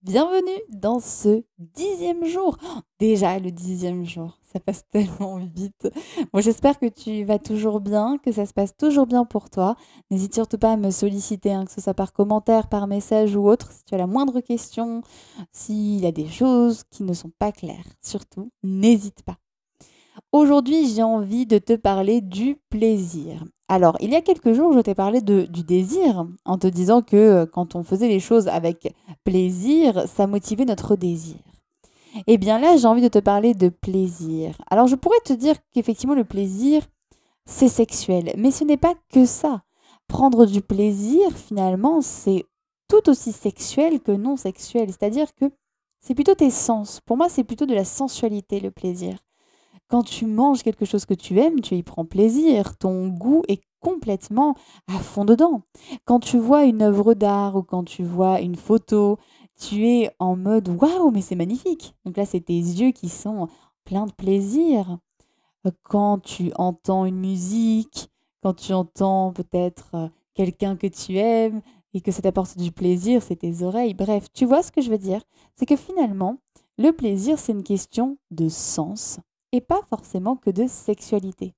Bienvenue dans ce 10e jour. Déjà le 10e jour, ça passe tellement vite. Bon, j'espère que tu vas toujours bien, que ça se passe toujours bien pour toi. N'hésite surtout pas à me solliciter, hein, que ce soit par commentaire, par message ou autre, si tu as la moindre question, s'il y a des choses qui ne sont pas claires. Surtout, n'hésite pas. Aujourd'hui, j'ai envie de te parler du plaisir. Alors, il y a quelques jours, je t'ai parlé du désir en te disant que quand on faisait les choses avec plaisir, ça motivait notre désir. Eh bien là, j'ai envie de te parler de plaisir. Alors, je pourrais te dire qu'effectivement, le plaisir, c'est sexuel, mais ce n'est pas que ça. Prendre du plaisir, finalement, c'est tout aussi sexuel que non sexuel. C'est-à-dire que c'est plutôt tes sens. Pour moi, c'est plutôt de la sensualité, le plaisir. Quand tu manges quelque chose que tu aimes, tu y prends plaisir. Ton goût est complètement à fond dedans. Quand tu vois une œuvre d'art ou quand tu vois une photo, tu es en mode waouh, mais c'est magnifique. Donc là, c'est tes yeux qui sont pleins de plaisir. Quand tu entends une musique, quand tu entends peut-être quelqu'un que tu aimes et que ça t'apporte du plaisir, c'est tes oreilles. Bref, tu vois ce que je veux dire? C'est que finalement, le plaisir, c'est une question de sens et pas forcément que de sexualité.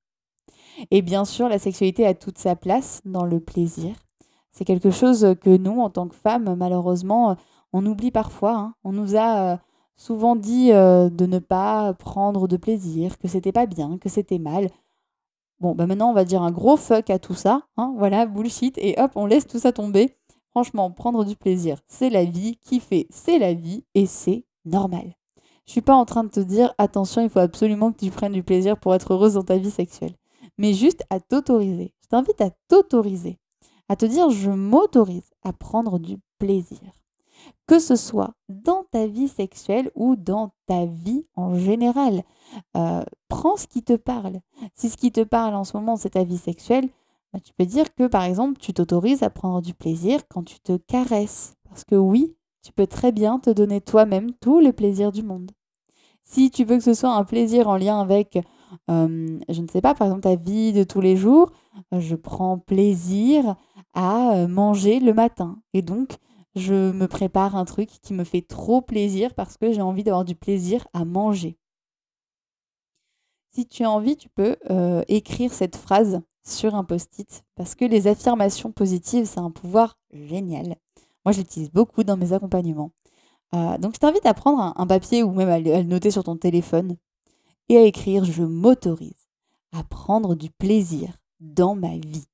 Et bien sûr, la sexualité a toute sa place dans le plaisir. C'est quelque chose que nous, en tant que femmes, malheureusement, on oublie parfois, hein. On nous a souvent dit de ne pas prendre de plaisir, que c'était pas bien, que c'était mal. Bon, bah maintenant, on va dire un gros fuck à tout ça, hein, voilà, bullshit, et hop, on laisse tout ça tomber. Franchement, prendre du plaisir, c'est la vie, kiffer, c'est la vie, et c'est normal. Je suis pas en train de te dire, attention, il faut absolument que tu prennes du plaisir pour être heureuse dans ta vie sexuelle. Mais juste à t'autoriser. Je t'invite à t'autoriser. À te dire, je m'autorise à prendre du plaisir. Que ce soit dans ta vie sexuelle ou dans ta vie en général. Prends ce qui te parle. Si ce qui te parle en ce moment, c'est ta vie sexuelle, bah, tu peux dire que, par exemple, tu t'autorises à prendre du plaisir quand tu te caresses. Parce que oui, tu peux très bien te donner toi-même tout le plaisir du monde. Si tu veux que ce soit un plaisir en lien avec, je ne sais pas, par exemple, ta vie de tous les jours, je prends plaisir à manger le matin. Et donc, je me prépare un truc qui me fait trop plaisir parce que j'ai envie d'avoir du plaisir à manger. Si tu as envie, tu peux écrire cette phrase sur un post-it parce que les affirmations positives, c'est un pouvoir génial. Moi, je l'utilise beaucoup dans mes accompagnements. Donc, je t'invite à prendre un papier ou même à le noter sur ton téléphone et à écrire je m'autorise à prendre du plaisir dans ma vie,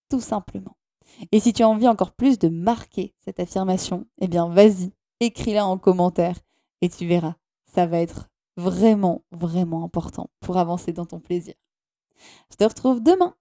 tout simplement. Et si tu as envie encore plus de marquer cette affirmation, eh bien, vas-y, écris-la en commentaire et tu verras, ça va être vraiment, vraiment important pour avancer dans ton plaisir. Je te retrouve demain